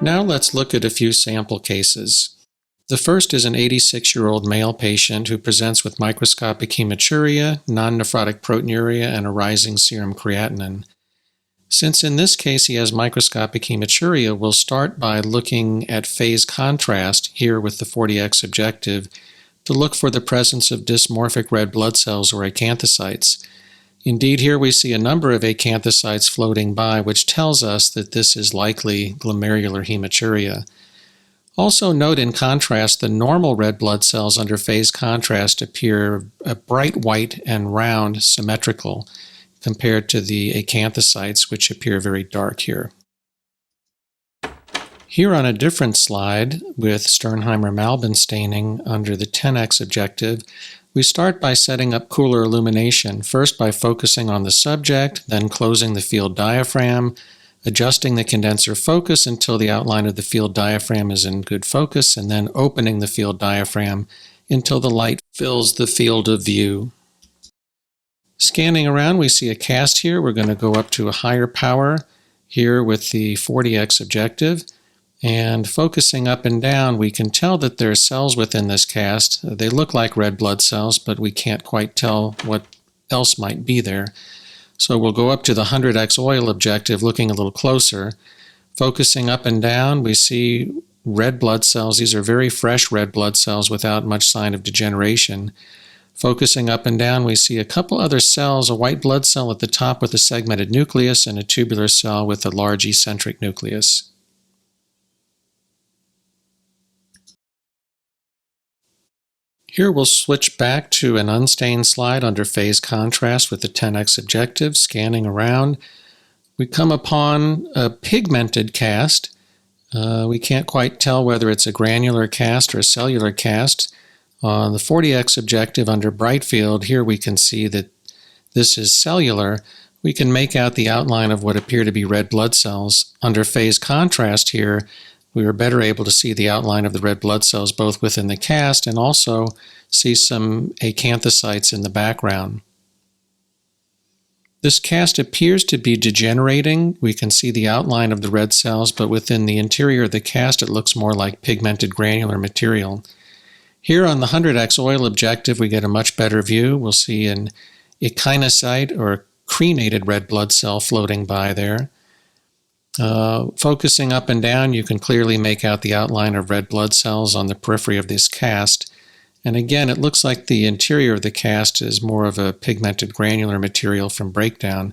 Now let's look at a few sample cases. The first is an 86-year-old male patient who presents with microscopic hematuria, non-nephrotic proteinuria, and a rising serum creatinine. Since in this case he has microscopic hematuria, we'll start by looking at phase contrast here with the 40x objective to look for the presence of dysmorphic red blood cells or acanthocytes. Indeed, here we see a number of acanthocytes floating by, which tells us that this is likely glomerular hematuria. Also note in contrast, the normal red blood cells under phase contrast appear bright white and round, symmetrical, compared to the acanthocytes, which appear very dark here. Here on a different slide, with Sternheimer-Malbin staining under the 10x objective, we start by setting up cooler illumination, first by focusing on the subject, then closing the field diaphragm, adjusting the condenser focus until the outline of the field diaphragm is in good focus, and then opening the field diaphragm until the light fills the field of view. Scanning around, we see a cast here. We're going to go up to a higher power here with the 40x objective. And focusing up and down, we can tell that there are cells within this cast. They look like red blood cells, but we can't quite tell what else might be there. So we'll go up to the 100x oil objective, looking a little closer. Focusing up and down, we see red blood cells. These are very fresh red blood cells without much sign of degeneration. Focusing up and down, we see a couple other cells, a white blood cell at the top with a segmented nucleus and a tubular cell with a large eccentric nucleus. Here we'll switch back to an unstained slide under phase contrast with the 10x objective, scanning around. We come upon a pigmented cast. We can't quite tell whether it's a granular cast or a cellular cast. On the 40x objective under bright field, here we can see that this is cellular. We can make out the outline of what appear to be red blood cells. Under phase contrast here, we were better able to see the outline of the red blood cells both within the cast and also see some acanthocytes in the background. This cast appears to be degenerating. We can see the outline of the red cells, but within the interior of the cast it looks more like pigmented granular material. Here on the 100x oil objective we get a much better view. We'll see an echinocyte or crenated red blood cell floating by there. Focusing up and down, you can clearly make out the outline of red blood cells on the periphery of this cast. And again, it looks like the interior of the cast is more of a pigmented granular material from breakdown.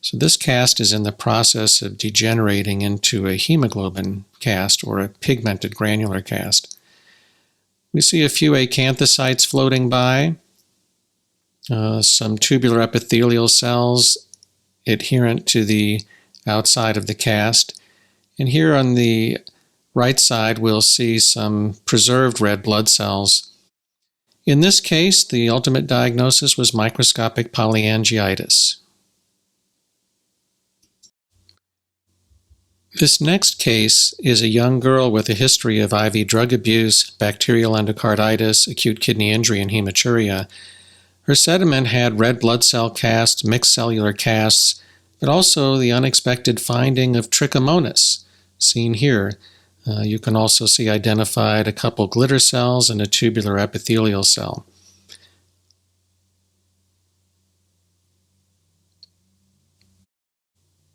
So this cast is in the process of degenerating into a hemoglobin cast or a pigmented granular cast. We see a few acanthocytes floating by, some tubular epithelial cells adherent to the outside of the cast. And here on the right side, we'll see some preserved red blood cells. In this case, the ultimate diagnosis was microscopic polyangiitis. This next case is a young girl with a history of IV drug abuse, bacterial endocarditis, acute kidney injury, and hematuria. Her sediment had red blood cell casts, mixed cellular casts, but also the unexpected finding of trichomonas, seen here. You can also see identified a couple glitter cells and a tubular epithelial cell.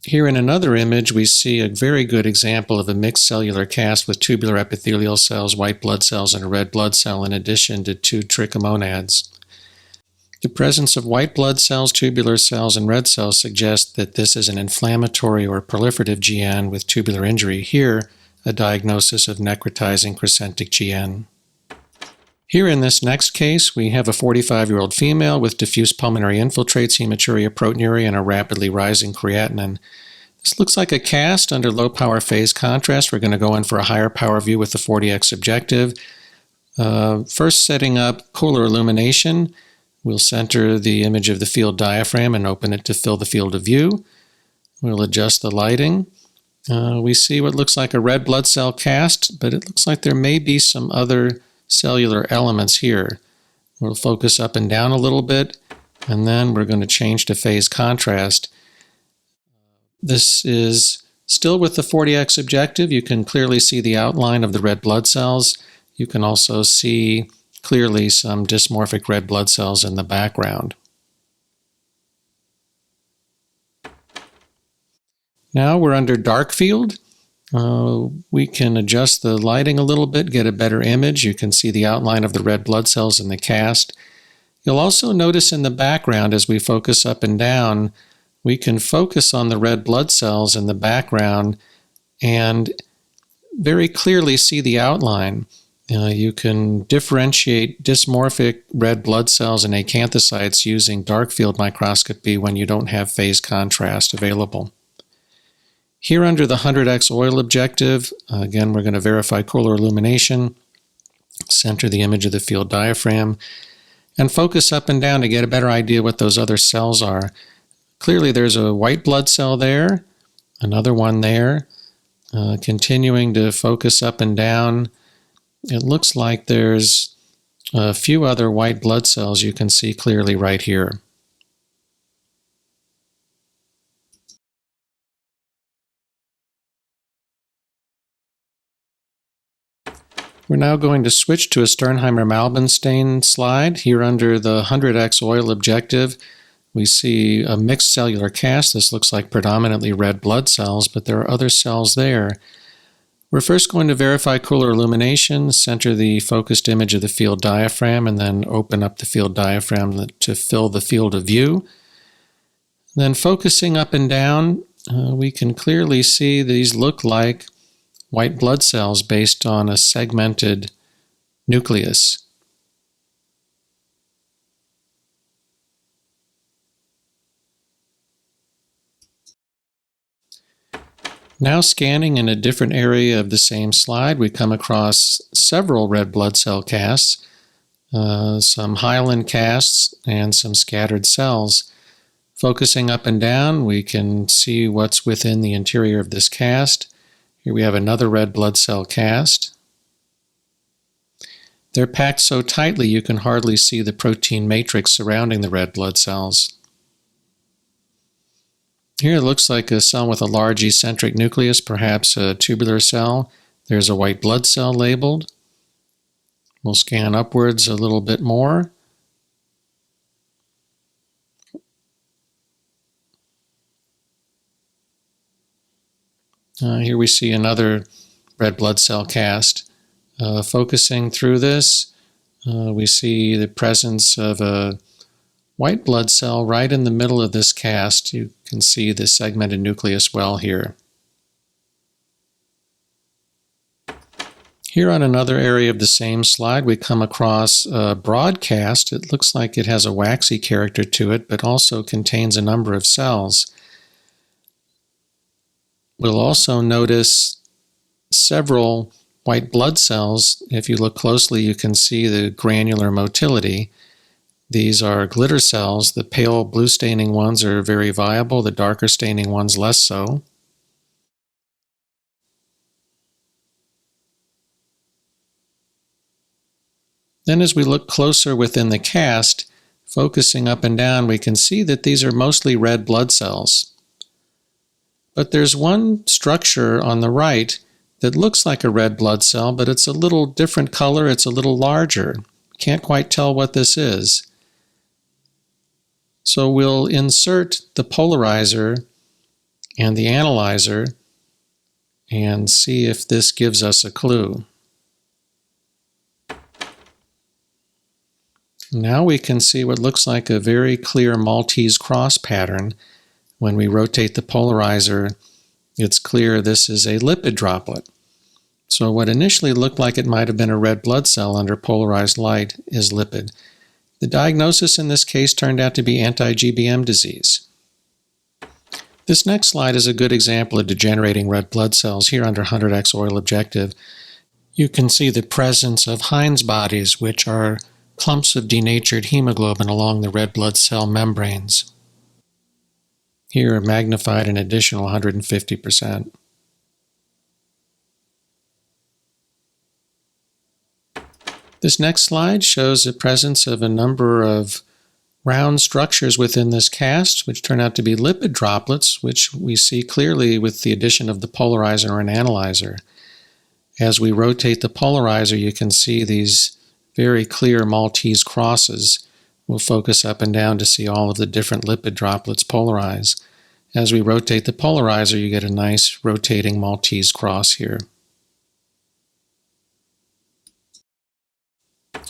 Here in another image, we see a very good example of a mixed cellular cast with tubular epithelial cells, white blood cells, and a red blood cell in addition to two trichomonads. The presence of white blood cells, tubular cells, and red cells suggests that this is an inflammatory or proliferative GN with tubular injury. Here, a diagnosis of necrotizing crescentic GN. Here in this next case, we have a 45-year-old female with diffuse pulmonary infiltrates, hematuria, proteinuria, and a rapidly rising creatinine. This looks like a cast under low power phase contrast. We're going to go in for a higher power view with the 40x objective. First setting up cooler illumination. We'll center the image of the field diaphragm and open it to fill the field of view. We'll adjust the lighting. We see what looks like a red blood cell cast, but it looks like there may be some other cellular elements here. We'll focus up and down a little bit, and then we're going to change to phase contrast. This is Still with the 40x objective, you can clearly see the outline of the red blood cells. You can also see clearly some dysmorphic red blood cells in the background. Now we're under dark field. We can adjust the lighting a little bit, get a better image. You can see the outline of the red blood cells in the cast. You'll also notice in the background, as we focus up and down, we can focus on the red blood cells in the background and very clearly see the outline. You can differentiate dysmorphic red blood cells and acanthocytes using dark field microscopy when you don't have phase contrast available. Here under the 100x oil objective, again, we're going to verify color illumination, center the image of the field diaphragm, and focus up and down to get a better idea what those other cells are. Clearly there's a white blood cell there, another one there. Continuing to focus up and down, it looks like there's a few other white blood cells you can see clearly right here. We're now going to switch to a Sternheimer-Malbin stain slide. Here under the 100x oil objective, we see a mixed cellular cast. This looks like predominantly red blood cells, but there are other cells there. We're first going to verify color illumination, center the focused image of the field diaphragm, and then open up the field diaphragm to fill the field of view. Then focusing up and down, we can clearly see these look like white blood cells based on a segmented nucleus. Now scanning in a different area of the same slide, we come across several red blood cell casts, some hyaline casts, and some scattered cells. Focusing up and down, we can see what's within the interior of this cast. Here we have another red blood cell cast. They're packed so tightly you can hardly see the protein matrix surrounding the red blood cells. Here it looks like a cell with a large eccentric nucleus, perhaps a tubular cell. There's a white blood cell labeled. We'll scan upwards a little bit more. Here we see another red blood cell cast. Focusing through this, we see the presence of a white blood cell right in the middle of this cast. You can see the segmented nucleus well here. Here on another area of the same slide, we come across a broad cast. It looks like it has a waxy character to it, but also contains a number of cells. We'll also notice several white blood cells. If you look closely, you can see the granular motility. These are glitter cells. The pale blue staining ones are very viable, the darker staining ones less so. Then as we look closer within the cast, focusing up and down, we can see that these are mostly red blood cells. But there's one structure on the right that looks like a red blood cell, but it's a little different color, it's a little larger. Can't quite tell what this is. So we'll insert the polarizer and the analyzer and see if this gives us a clue. Now we can see what looks like a very clear Maltese cross pattern. When we rotate the polarizer, it's clear this is a lipid droplet. So what initially looked like it might have been a red blood cell under polarized light is lipid. The diagnosis in this case turned out to be anti-GBM disease. This next slide is a good example of degenerating red blood cells. Here under 100x oil objective, you can see the presence of Heinz bodies, which are clumps of denatured hemoglobin along the red blood cell membranes. Here magnified an additional 150%. This next slide shows the presence of a number of round structures within this cast, which turn out to be lipid droplets, which we see clearly with the addition of the polarizer or an analyzer. As we rotate the polarizer, you can see these very clear Maltese crosses. We'll focus up and down to see all of the different lipid droplets polarize. As we rotate the polarizer, you get a nice rotating Maltese cross here.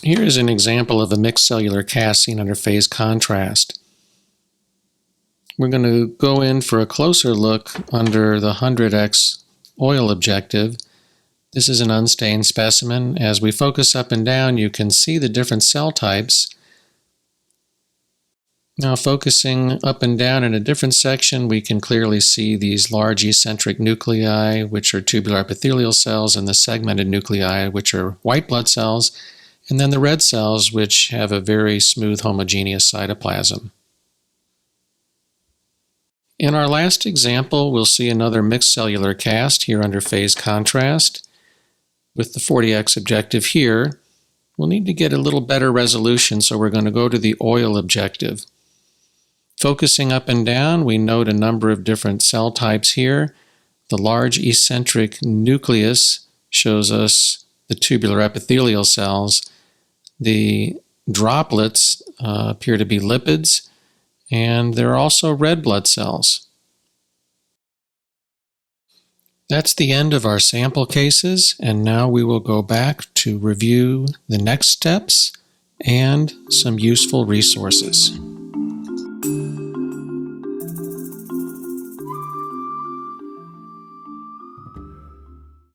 Here is an example of a mixed cellular cast seen under phase contrast. We're going to go in for a closer look under the 100x oil objective. This is an unstained specimen. As we focus up and down, you can see the different cell types. Now focusing up and down in a different section, we can clearly see these large eccentric nuclei, which are tubular epithelial cells, and the segmented nuclei, which are white blood cells, and then the red cells, which have a very smooth homogeneous cytoplasm. In our last example, we'll see another mixed cellular cast here under phase contrast. With the 40x objective here, we'll need to get a little better resolution, so we're going to go to the oil objective. Focusing up and down, we note a number of different cell types here. The large eccentric nucleus shows us the tubular epithelial cells. The droplets appear to be lipids, and there are also red blood cells. That's the end of our sample cases, and now we will go back to review the next steps and some useful resources.